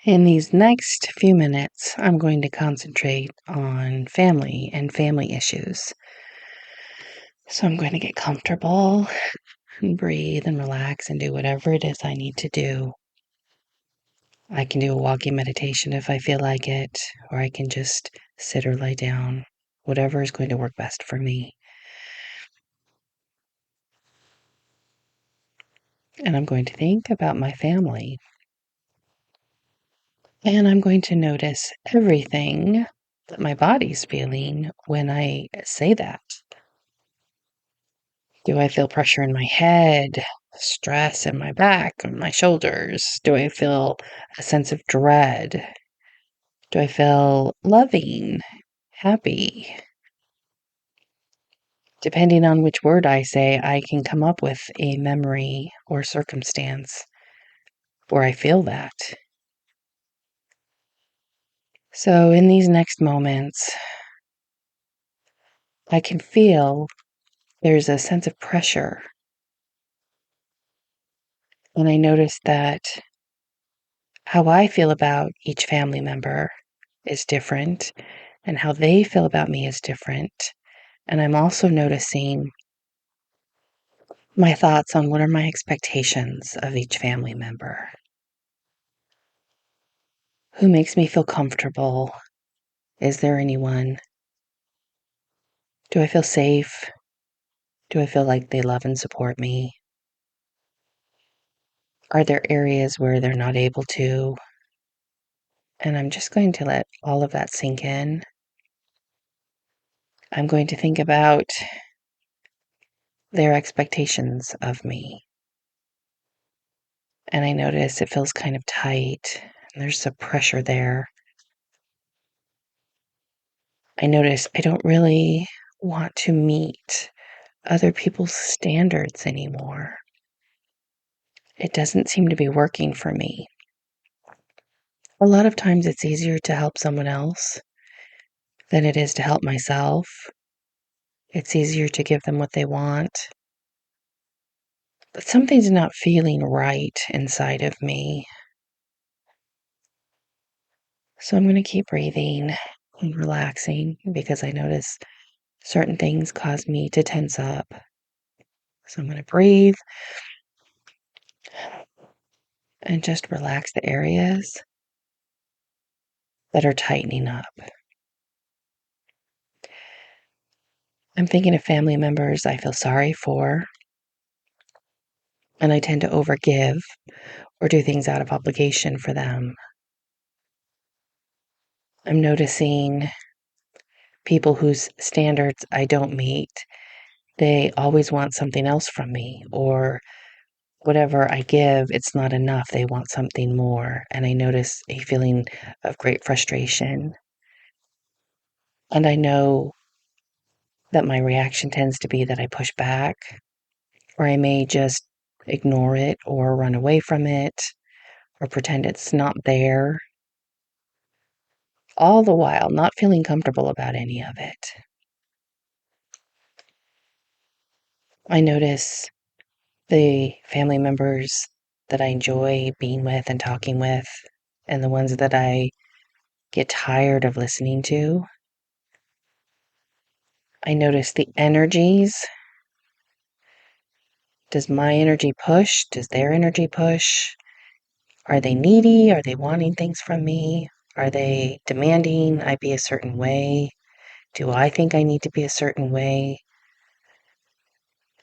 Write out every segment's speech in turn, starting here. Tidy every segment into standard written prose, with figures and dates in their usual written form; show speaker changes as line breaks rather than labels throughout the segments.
In these next few minutes, I'm going to concentrate on family and family issues. So I'm going to get comfortable and breathe and relax and do whatever it is I need to do. I can do a walking meditation if I feel like it, or I can just sit or lie down, whatever is going to work best for me. And I'm going to think about my family. And I'm going to notice everything that my body's feeling when I say that. Do I feel pressure in my head, stress in my back, on my shoulders? Do I feel a sense of dread? Do I feel loving, happy? Depending on which word I say, I can come up with a memory or circumstance where I feel that. So in these next moments, I can feel there's a sense of pressure. And I notice that how I feel about each family member is different, and how they feel about me is different. And I'm also noticing my thoughts on what are my expectations of each family member. Who makes me feel comfortable? Is there anyone? Do I feel safe? Do I feel like they love and support me? Are there areas where they're not able to? And I'm just going to let all of that sink in. I'm going to think about their expectations of me. And I notice it feels kind of tight. And there's some pressure there. I notice I don't really want to meet other people's standards anymore. It doesn't seem to be working for me. A lot of times it's easier to help someone else than it is to help myself. It's easier to give them what they want. But something's not feeling right inside of me. So I'm going to keep breathing and relaxing because I notice certain things cause me to tense up. So I'm going to breathe and just relax the areas that are tightening up. I'm thinking of family members I feel sorry for, and I tend to overgive or do things out of obligation for them. I'm noticing people whose standards I don't meet. They always want something else from me, or whatever I give, it's not enough. They want something more. And I notice a feeling of great frustration. And I know that my reaction tends to be that I push back, or I may just ignore it or run away from it or pretend it's not there, all the while not feeling comfortable about any of it. I notice the family members that I enjoy being with and talking with, and the ones that I get tired of listening to. I notice the energies. Does my energy push? Does their energy push? Are they needy? Are they wanting things from me? Are they demanding I be a certain way? Do I think I need to be a certain way?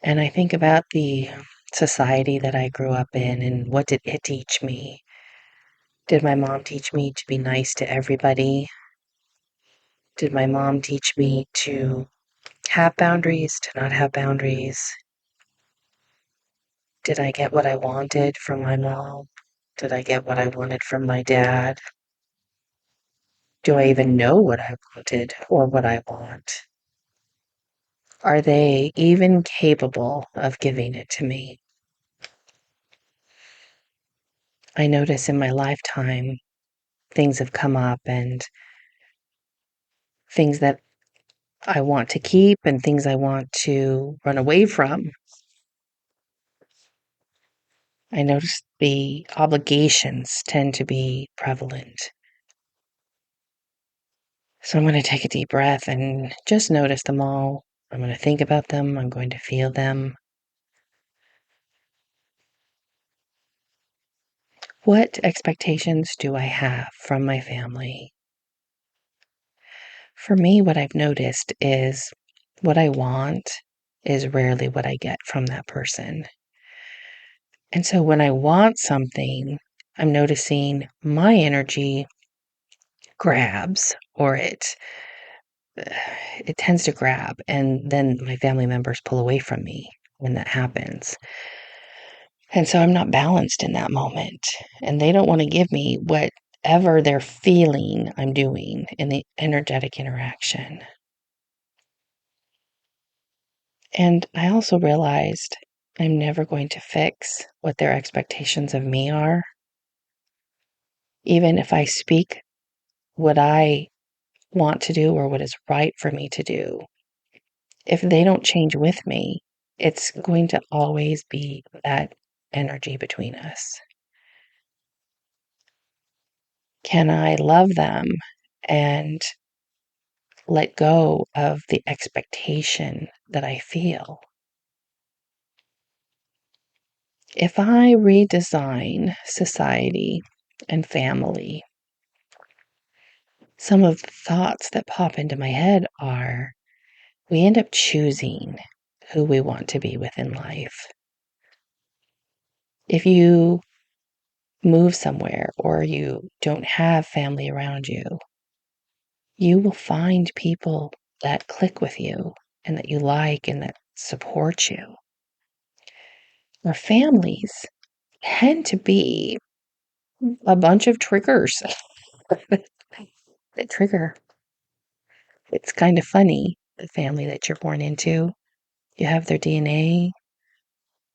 And I think about the society that I grew up in and what did it teach me? Did my mom teach me to be nice to everybody? Did my mom teach me to have boundaries, to not have boundaries? Did I get what I wanted from my mom? Did I get what I wanted from my dad? Do I even know what I wanted or what I want? Are they even capable of giving it to me? I notice in my lifetime, things have come up and things that I want to keep and things I want to run away from. I notice the obligations tend to be prevalent. So I'm going to take a deep breath and just notice them all. I'm going to think about them. I'm going to feel them. What expectations do I have from my family? For me, what I've noticed is what I want is rarely what I get from that person. And so when I want something, I'm noticing my energy grabs or it tends to grab, and then my family members pull away from me when that happens. And so I'm not balanced in that moment, and they don't want to give me whatever they're feeling I'm doing in the energetic interaction. And I also realized I'm never going to fix what their expectations of me are. Even if I speak what I want to do or what is right for me to do, if they don't change with me, it's going to always be that energy between us. Can I love them and let go of the expectation that I feel? If I redesign society and family, some of the thoughts that pop into my head are we end up choosing who we want to be with in life. If you move somewhere or you don't have family around you, you will find people that click with you and that you like and that support you. Our families tend to be a bunch of triggers that trigger. It's kind of funny, the family that you're born into. You have their DNA,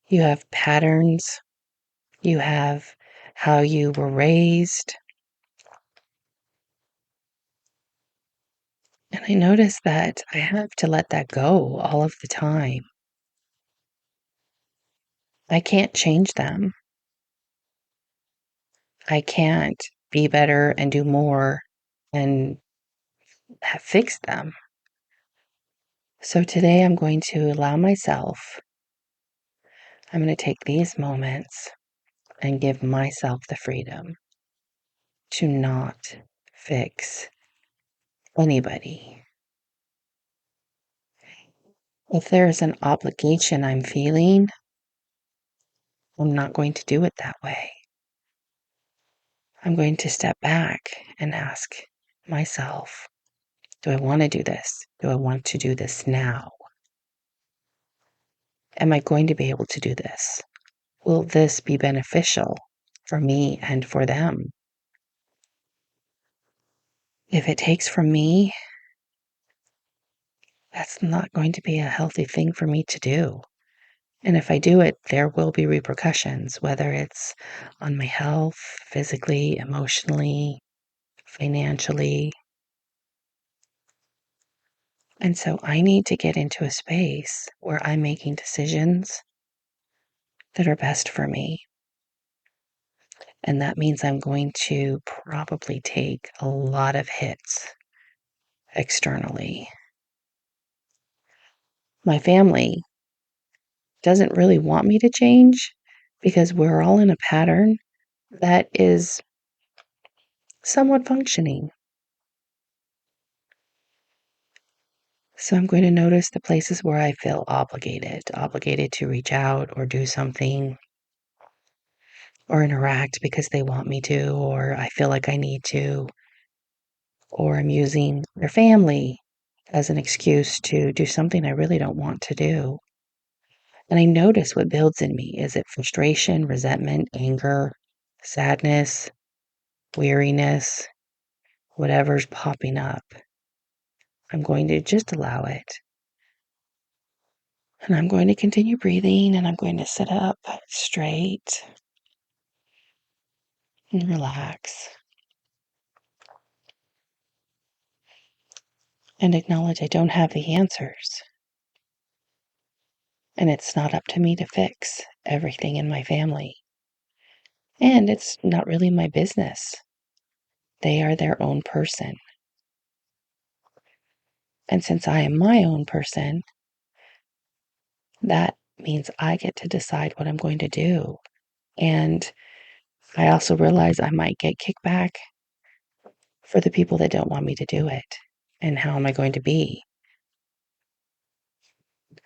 you have patterns, you have how you were raised. And I notice that I have to let that go all of the time. I can't change them. I can't be better and do more and have fixed them. So today I'm going to allow myself, I'm going to take these moments and give myself the freedom to not fix anybody. If there's an obligation I'm feeling, I'm not going to do it that way. I'm going to step back and ask myself, do I want to do this? Do I want to do this now? Am I going to be able to do this? Will this be beneficial for me and for them? If it takes from me, that's not going to be a healthy thing for me to do. And if I do it, there will be repercussions, whether it's on my health, physically, emotionally, financially. And so I need to get into a space where I'm making decisions that are best for me. And that means I'm going to probably take a lot of hits externally. My family doesn't really want me to change because we're all in a pattern that is somewhat functioning. So I'm going to notice the places where I feel obligated to reach out or do something or interact because they want me to, or I feel like I need to, or I'm using their family as an excuse to do something I really don't want to do. And I notice what builds in me. Is it frustration, resentment, anger, sadness, weariness, whatever's popping up? I'm going to just allow it. And I'm going to continue breathing and I'm going to sit up straight and relax and acknowledge I don't have the answers. And it's not up to me to fix everything in my family. And it's not really my business. They are their own person. And since I am my own person, that means I get to decide what I'm going to do. And I also realize I might get kickback for the people that don't want me to do it. And how am I going to be?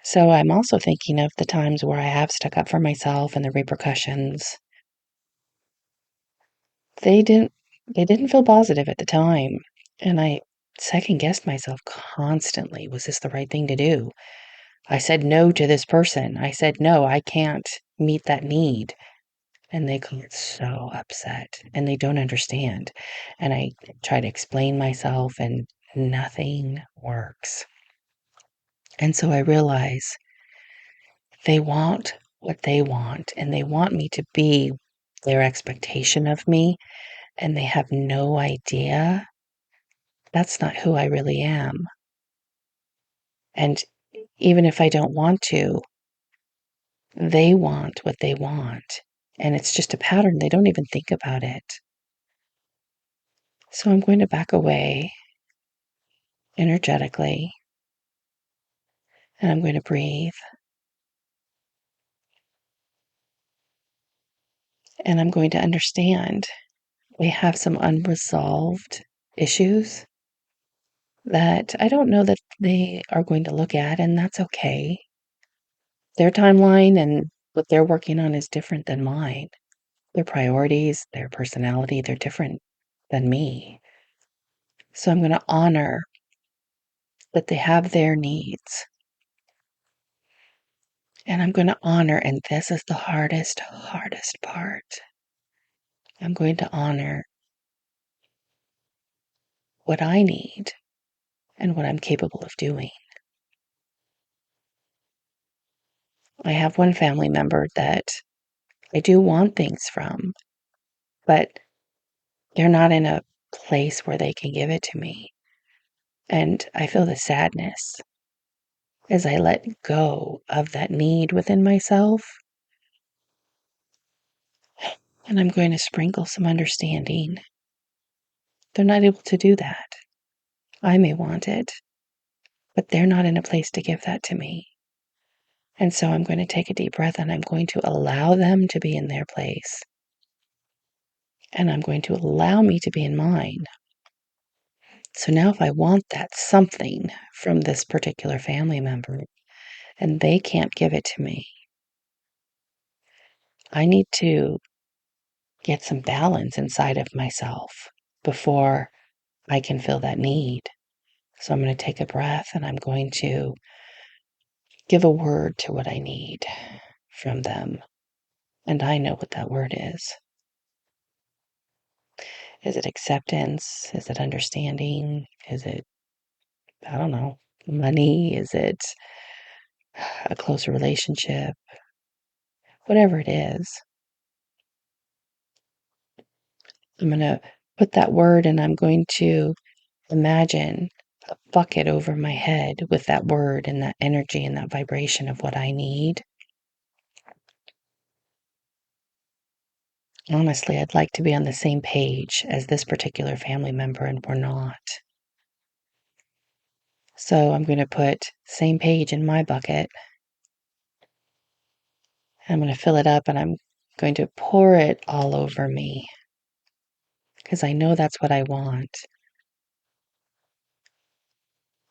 So I'm also thinking of the times where I have stuck up for myself and the repercussions. They didn't they didn't feel positive at the time. And I second guessed myself constantly. Was this the right thing to do? I said no to this person. I said, no, I can't meet that need. And they get so upset and they don't understand. And I try to explain myself and nothing works. And so I realize they want what they want and they want me to be their expectation of me. And they have no idea that's not who I really am. And even if I don't want to, they want what they want. And it's just a pattern. They don't even think about it. So I'm going to back away energetically and I'm going to breathe and I'm going to understand we have some unresolved issues that I don't know that they are going to look at, and that's okay. Their timeline and what they're working on is different than mine. Their priorities, their personality, they're different than me. So I'm going to honor that they have their needs. And I'm going to honor, and this is the hardest part. I'm going to honor what I need and what I'm capable of doing. I have one family member that I do want things from, but they're not in a place where they can give it to me. And I feel the sadness as I let go of that need within myself. And I'm going to sprinkle some understanding. They're not able to do that. I may want it, but they're not in a place to give that to me. And so I'm going to take a deep breath and I'm going to allow them to be in their place. And I'm going to allow me to be in mine. So now, if I want that something from this particular family member and they can't give it to me, I need to get some balance inside of myself before I can feel that need. So I'm going to take a breath and I'm going to give a word to what I need from them. And I know what that word is. Is it acceptance? Is it understanding? Is it, I don't know, money? Is it a closer relationship? Whatever it is, I'm going to put that word and I'm going to imagine a bucket over my head with that word and that energy and that vibration of what I need. Honestly, I'd like to be on the same page as this particular family member, and we're not. So I'm going to put same page in my bucket. I'm going to fill it up and I'm going to pour it all over me because I know that's what I want.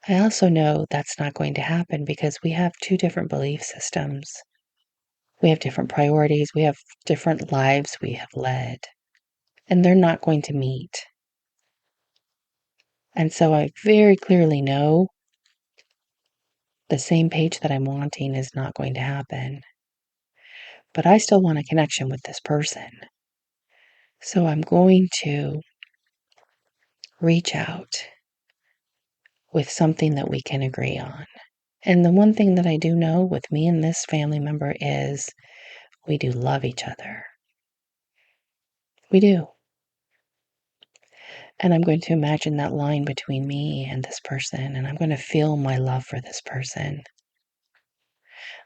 I also know that's not going to happen because we have two different belief systems. We have different priorities. We have different lives we have led, and they're not going to meet. And so I very clearly know the same page that I'm wanting is not going to happen. But I still want a connection with this person. So I'm going to reach out with something that we can agree on. And the one thing that I do know with me and this family member is we do love each other. We do. And I'm going to imagine that line between me and this person, and I'm going to feel my love for this person.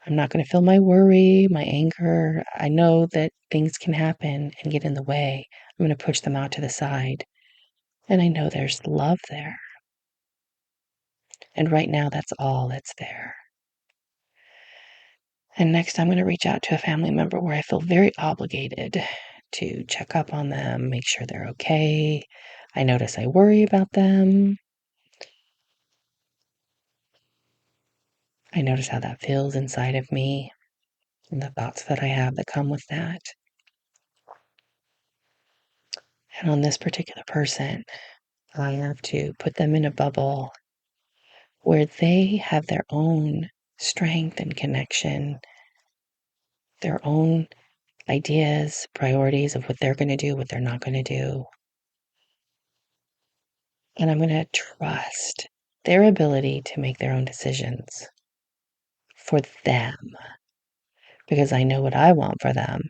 I'm not going to feel my worry, my anger. I know that things can happen and get in the way. I'm going to push them out to the side. And I know there's love there. And right now, that's all that's there. And next, I'm going to reach out to a family member where I feel very obligated to check up on them, make sure they're okay. I notice I worry about them. I notice how that feels inside of me and the thoughts that I have that come with that. And on this particular person, I have to put them in a bubble where they have their own strength and connection, their own ideas, priorities of what they're going to do, what they're not going to do. And I'm going to trust their ability to make their own decisions for them because I know what I want for them.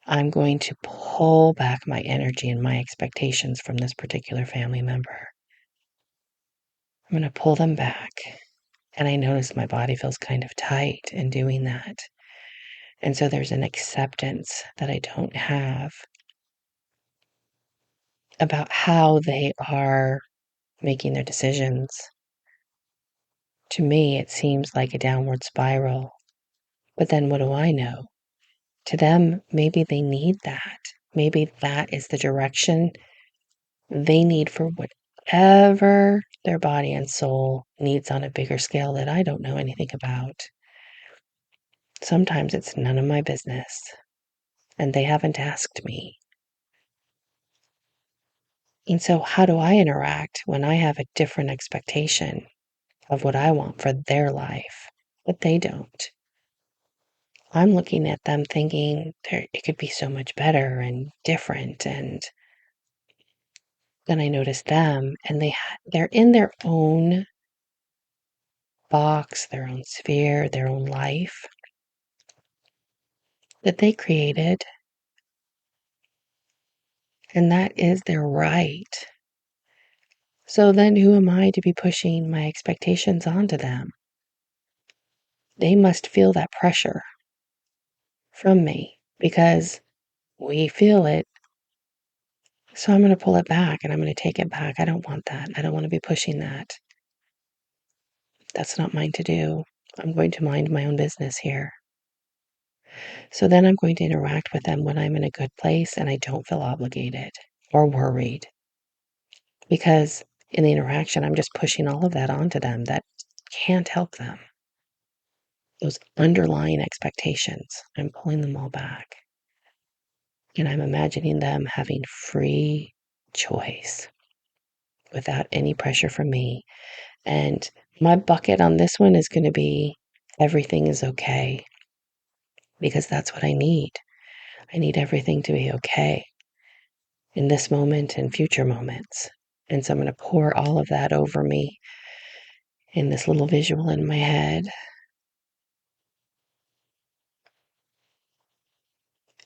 I'm going to pull back my energy and my expectations from this particular family member. I'm going to pull them back. And I notice my body feels kind of tight in doing that. And so there's an acceptance that I don't have about how they are making their decisions. To me, it seems like a downward spiral. But then what do I know? To them, maybe they need that. Maybe that is the direction they need for whatever their body and soul needs on a bigger scale that I don't know anything about. Sometimes it's none of my business, and they haven't asked me. And so, how do I interact when I have a different expectation of what I want for their life, but they don't? I'm looking at them thinking it could be so much better and different. And then I notice them, and they're in their own box, their own sphere, their own life that they created. And that is their right. So then who am I to be pushing my expectations onto them? They must feel that pressure from me because we feel it. So I'm going to pull it back and I'm going to take it back. I don't want that. I don't want to be pushing that. That's not mine to do. I'm going to mind my own business here. So then I'm going to interact with them when I'm in a good place and I don't feel obligated or worried. Because in the interaction, I'm just pushing all of that onto them that can't help them. Those underlying expectations, I'm pulling them all back. And I'm imagining them having free choice without any pressure from me. And my bucket on this one is going to be everything is okay because that's what I need. I need everything to be okay in this moment and future moments. And so I'm going to pour all of that over me in this little visual in my head.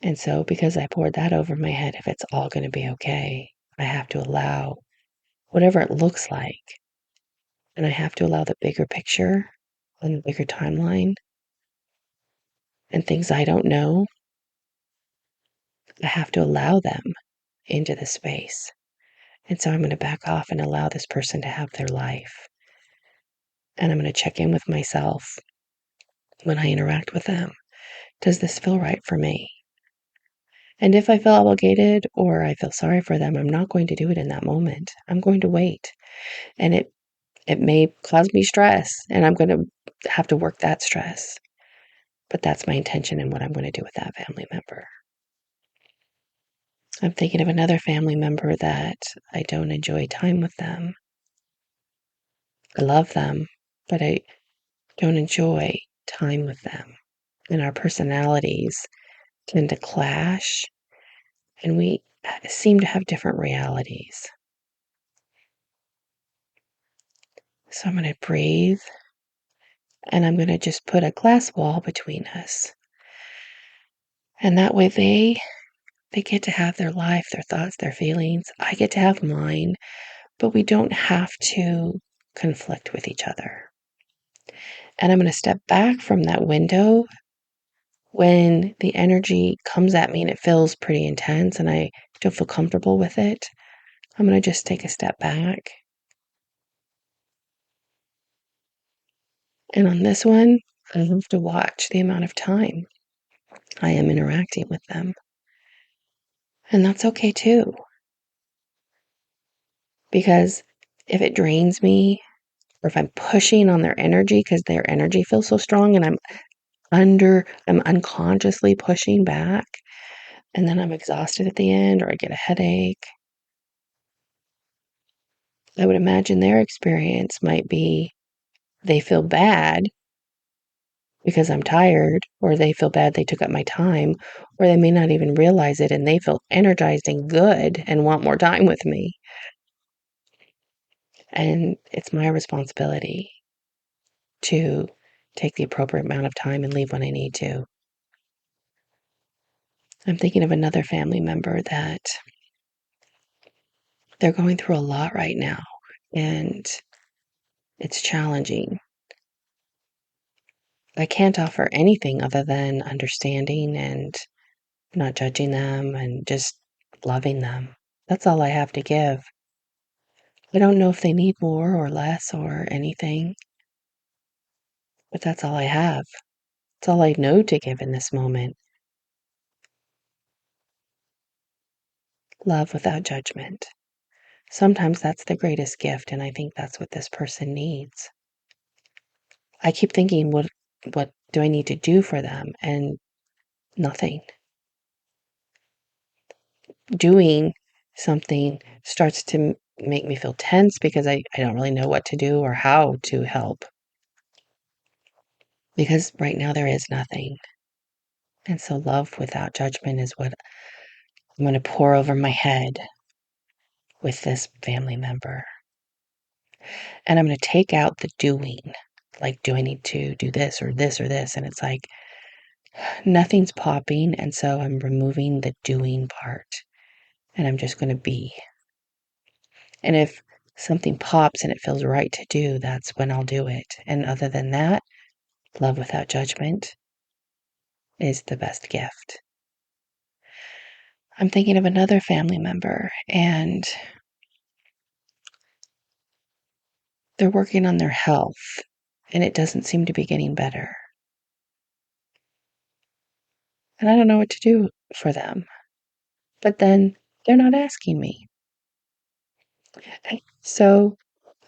And so, because I poured that over my head, if it's all going to be okay, I have to allow whatever it looks like. And I have to allow the bigger picture and the bigger timeline and things I don't know. I have to allow them into the space. And so I'm going to back off and allow this person to have their life. And I'm going to check in with myself when I interact with them. Does this feel right for me? And if I feel obligated or I feel sorry for them, I'm not going to do it in that moment. I'm going to wait. And it may cause me stress, and I'm going to have to work that stress. But that's my intention and what I'm going to do with that family member. I'm thinking of another family member that I don't enjoy time with them. I love them, but I don't enjoy time with them. And our personalities tend to clash, and we seem to have different realities. So I'm going to breathe, and I'm going to just put a glass wall between us. And that way they get to have their life, their thoughts, their feelings. I get to have mine, but we don't have to conflict with each other. And I'm going to step back from that window when the energy comes at me and it feels pretty intense and I don't feel comfortable with it. I'm going to just take a step back. And on this one, I have to watch the amount of time I am interacting with them. And that's okay too. Because if it drains me, or if I'm pushing on their energy because their energy feels so strong and I'm unconsciously pushing back, and then I'm exhausted at the end or I get a headache, I would imagine their experience might be they feel bad because I'm tired, or they feel bad they took up my time, or they may not even realize it and they feel energized and good and want more time with me. And it's my responsibility to take the appropriate amount of time and leave when I need to. I'm thinking of another family member that they're going through a lot right now, and it's challenging. I can't offer anything other than understanding and not judging them and just loving them. That's all I have to give. I don't know if they need more or less or anything, but that's all I have. It's all I know to give in this moment. Love without judgment. Sometimes that's the greatest gift, and I think that's what this person needs. I keep thinking, what do I need to do for them? And nothing. Doing something starts to make me feel tense because I don't really know what to do or how to help. Because right now there is nothing. And so love without judgment is what I'm going to pour over my head with this family member. And I'm going to take out the doing. Like, do I need to do this or this or this? And it's like, nothing's popping. And so I'm removing the doing part. And I'm just going to be. And if something pops and it feels right to do, that's when I'll do it. And other than that, love without judgment is the best gift. I'm thinking of another family member, and they're working on their health, and it doesn't seem to be getting better. And I don't know what to do for them. But then they're not asking me. So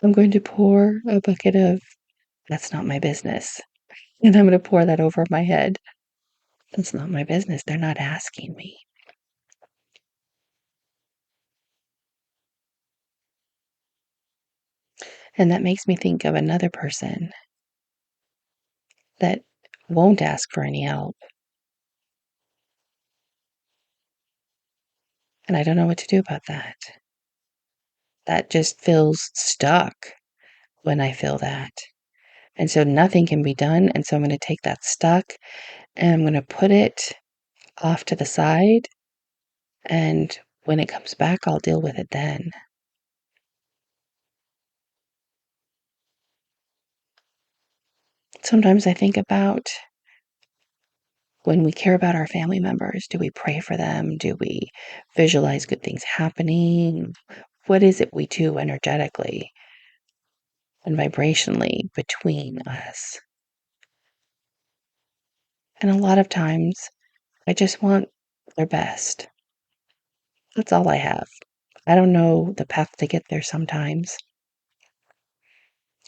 I'm going to pour a bucket of that's not my business. And I'm going to pour that over my head. That's not my business. They're not asking me. And that makes me think of another person that won't ask for any help. And I don't know what to do about that. That just feels stuck when I feel that. And so nothing can be done. And so I'm going to take that stuck and I'm going to put it off to the side. And when it comes back, I'll deal with it then. Sometimes I think about when we care about our family members, do we pray for them? Do we visualize good things happening? What is it we do energetically and vibrationally between us? And a lot of times, I just want their best. That's all I have. I don't know the path to get there sometimes.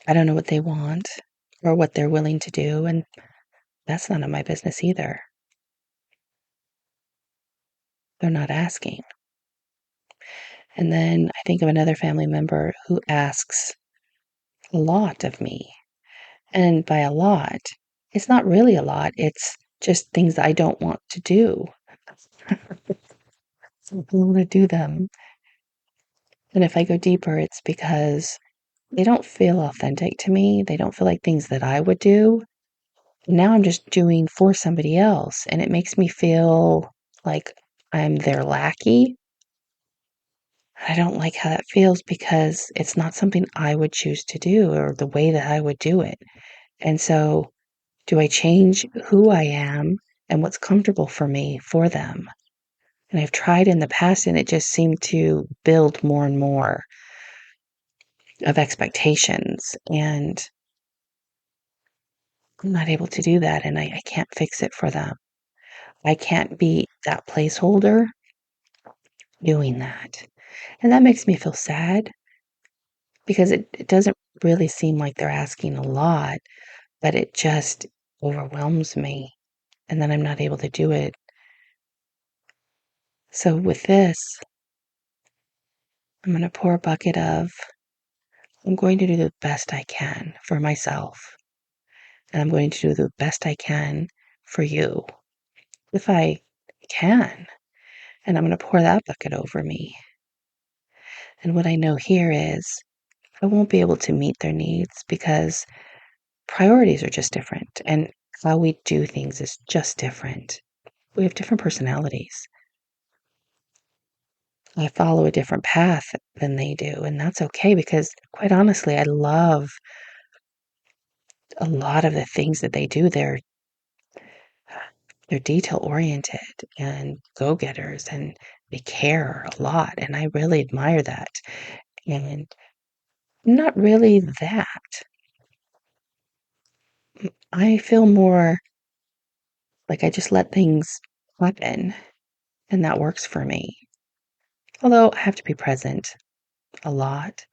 I don't know what they want or what they're willing to do, and that's none of my business either. They're not asking. And then I think of another family member who asks a lot of me. And by a lot, it's not really a lot. It's just things that I don't want to do. I don't want to do them. And if I go deeper, it's because they don't feel authentic to me. They don't feel like things that I would do. Now I'm just doing for somebody else. And it makes me feel like I'm their lackey. I don't like how that feels because it's not something I would choose to do or the way that I would do it. And so, do I change who I am and what's comfortable for me for them? And I've tried in the past, and it just seemed to build more and more of expectations. And I'm not able to do that, and I can't fix it for them. I can't be that placeholder doing that. And that makes me feel sad because it doesn't really seem like they're asking a lot, but it just overwhelms me. And then I'm not able to do it. So with this, I'm going to pour a bucket of, I'm going to do the best I can for myself. And I'm going to do the best I can for you if I can. And I'm going to pour that bucket over me. And what I know here is I won't be able to meet their needs because priorities are just different. And how we do things is just different. We have different personalities. I follow a different path than they do. And that's okay because, quite honestly, I love a lot of the things that they do. They're detail oriented and go getters and they care a lot. And I really admire that. And I'm not really that. I feel more like I just let things happen and that works for me. Although I have to be present a lot,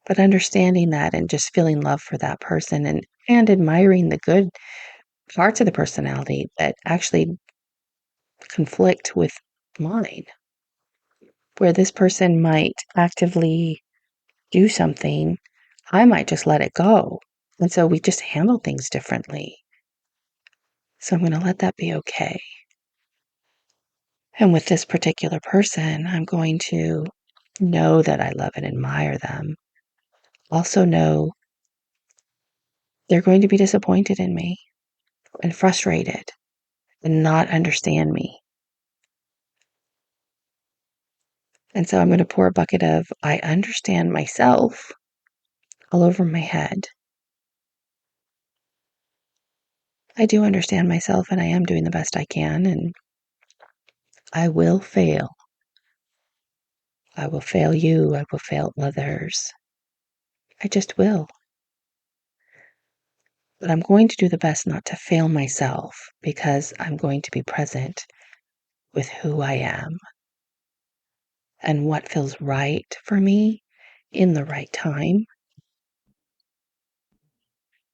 but understanding that and just feeling love for that person and admiring the good parts of the personality that actually conflict with mine, where this person might actively do something, I might just let it go. And so we just handle things differently. So I'm going to let that be okay. And with this particular person, I'm going to know that I love and admire them. Also know they're going to be disappointed in me and frustrated and not understand me. And so I'm going to pour a bucket of, I understand myself all over my head. I do understand myself and I am doing the best I can, and I will fail. I will fail you. I will fail others. I just will. But I'm going to do the best not to fail myself because I'm going to be present with who I am and what feels right for me in the right time.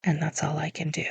And that's all I can do.